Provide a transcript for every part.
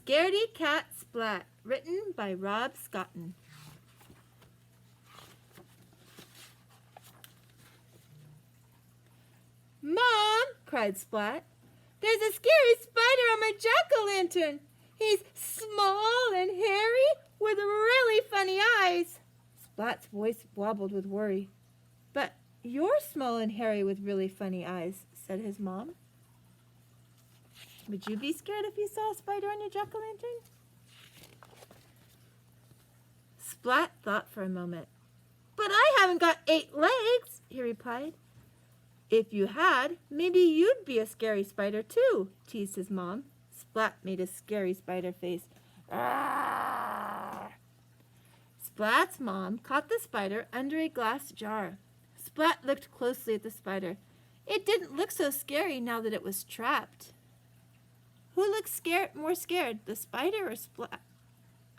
Scaredy-Cat Splat, written by Rob Scotton. Mom, cried Splat, there's a scary spider on my jack-o'-lantern. He's small and hairy with really funny eyes. Splat's voice wobbled with worry. But you're small and hairy with really funny eyes, said his mom. Would you be scared if you saw a spider on your jack-o'-lantern? Splat thought for a moment. But I haven't got 8 legs, he replied. If you had, maybe you'd be a scary spider too, teased his mom. Splat made a scary spider face. Arrgh! Splat's mom caught the spider under a glass jar. Splat looked closely at the spider. It didn't look so scary now that it was trapped. Who looks more scared, the spider or Splat?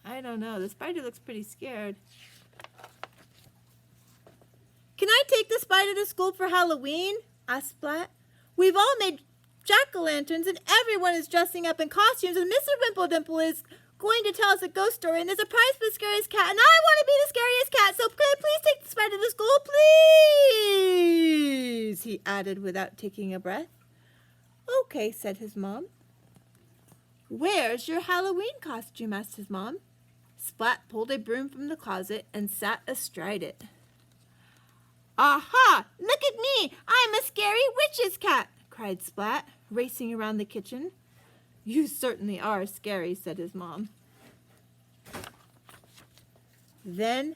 I don't know. The spider looks pretty scared. Can I take the spider to school for Halloween? Asked Splat. We've all made jack-o'-lanterns and everyone is dressing up in costumes and Mr. Wimpledimple is going to tell us a ghost story and there's a prize for the scariest cat and I want to be the scariest cat, so could I please take the spider to school, please? He added without taking a breath. Okay, said his mom. Where's your Halloween costume? Asked his mom. Splat pulled a broom from the closet and sat astride it. Aha! Look at me! I'm a scary witch's cat! Cried Splat, racing around the kitchen. You certainly are scary, said his mom. Then,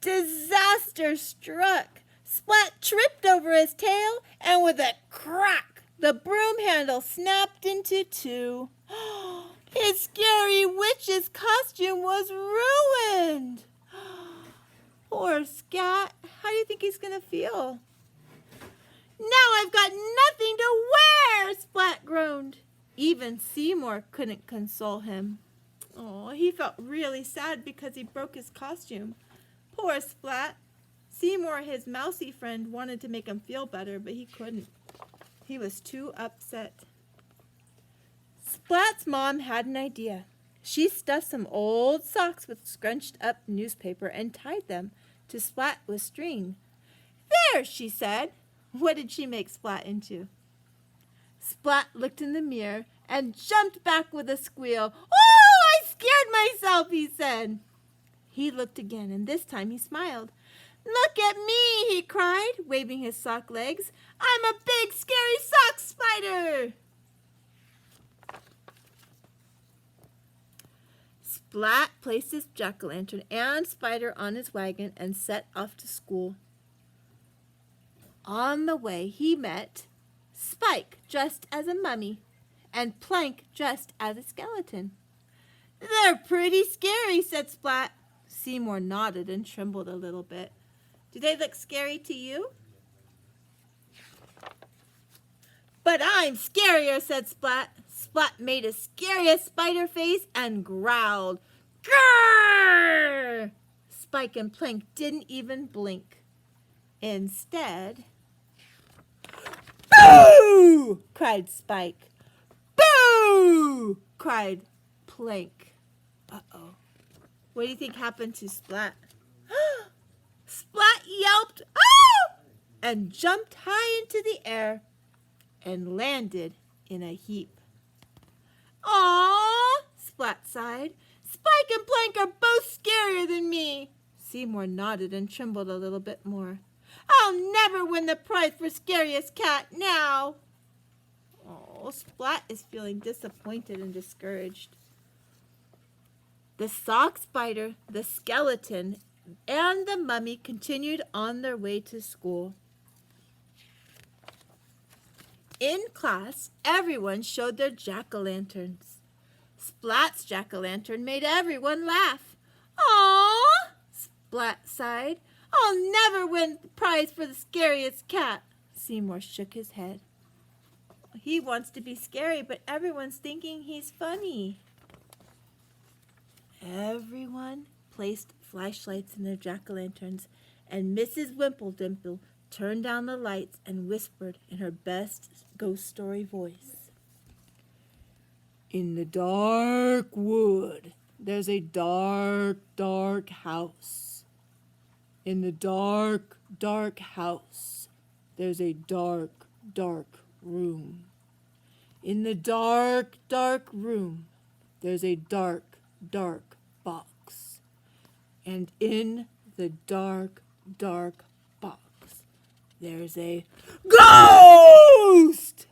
disaster struck! Splat tripped over his tail, and with a crack, the broom handle snapped into 2. His scary witch's costume was ruined! Poor Scat. How do you think he's going to feel? Now I've got nothing to wear, Splat groaned. Even Seymour couldn't console him. Oh, he felt really sad because he broke his costume. Poor Splat. Seymour, his mousy friend, wanted to make him feel better, but he couldn't. He was too upset. Splat's mom had an idea. She stuffed some old socks with scrunched up newspaper and tied them to Splat with string. There, she said. What did she make Splat into? Splat looked in the mirror and jumped back with a squeal. Oh, I scared myself, he said. He looked again, and this time he smiled. Look at me, he cried, waving his sock legs. I'm a big, scary sock spider. Splat placed his jack-o'-lantern and spider on his wagon and set off to school. On the way, he met Spike dressed as a mummy and Plank dressed as a skeleton. They're pretty scary, said Splat. Seymour nodded and trembled a little bit. Do they look scary to you? But I'm scarier, said Splat. Splat made his scariest spider face and growled. Grrr! Spike and Plank didn't even blink. Instead, boo! Cried Spike. Boo! Cried Plank. Uh-oh. What do you think happened to Splat? Splat yelped, "Oh!" and jumped high into the air and landed in a heap. Aww, Splat sighed. Spike and Plank are both scarier than me. Seymour nodded and trembled a little bit more. I'll never win the prize for scariest cat now. Oh, Splat is feeling disappointed and discouraged. The sock spider, the skeleton, and the mummy continued on their way to school. In class, everyone showed their jack-o'-lanterns. Splat's jack-o'-lantern made everyone laugh. Aww, Splat sighed. I'll never win the prize for the scariest cat. Seymour shook his head. He wants to be scary, but everyone's thinking he's funny. Everyone placed flashlights in their jack-o'-lanterns, and Mrs. Wimpledimple turned down the lights and whispered in her best ghost story voice. In the dark wood, there's a dark, dark house. In the dark, dark house, there's a dark, dark room. In the dark, dark room, there's a dark, dark box. And in the dark, dark box, there's a ghost!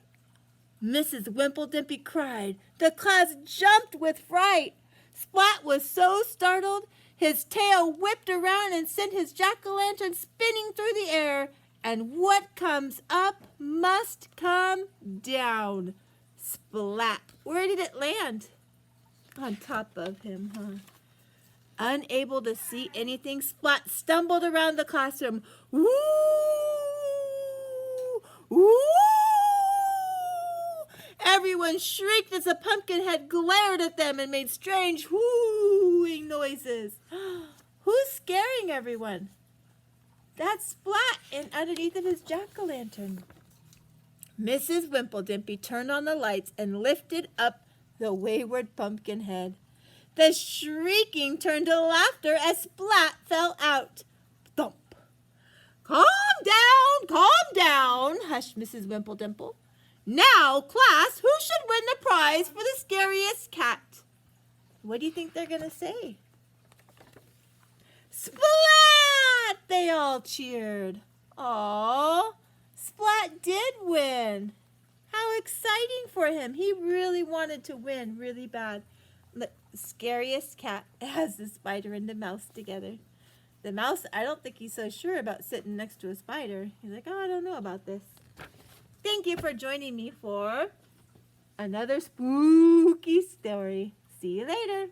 Mrs. Wimpledimpy cried. The class jumped with fright. Splat was so startled, his tail whipped around and sent his jack-o'-lantern spinning through the air. And what comes up must come down. Splat. Where did it land? On top of him, huh? Unable to see anything, Splat stumbled around the classroom. Woo! Woo! Everyone shrieked as the Pumpkinhead glared at them and made strange whooing noises. Who's scaring everyone? That's Splat underneath of his jack-o'-lantern. Mrs. Wimpledimpy turned on the lights and lifted up the wayward Pumpkinhead. The shrieking turned to laughter as Splat fell out. Thump! Calm down, hushed Mrs. Wimpledimpy. Now, class, who should win the prize for the scariest cat? What do you think they're going to say? Splat! They all cheered. Aw, Splat did win. How exciting for him. He really wanted to win really bad. Look, scariest cat has the spider and the mouse together. The mouse, I don't think he's so sure about sitting next to a spider. He's like, oh, I don't know about this. Thank you for joining me for another spooky story. See you later.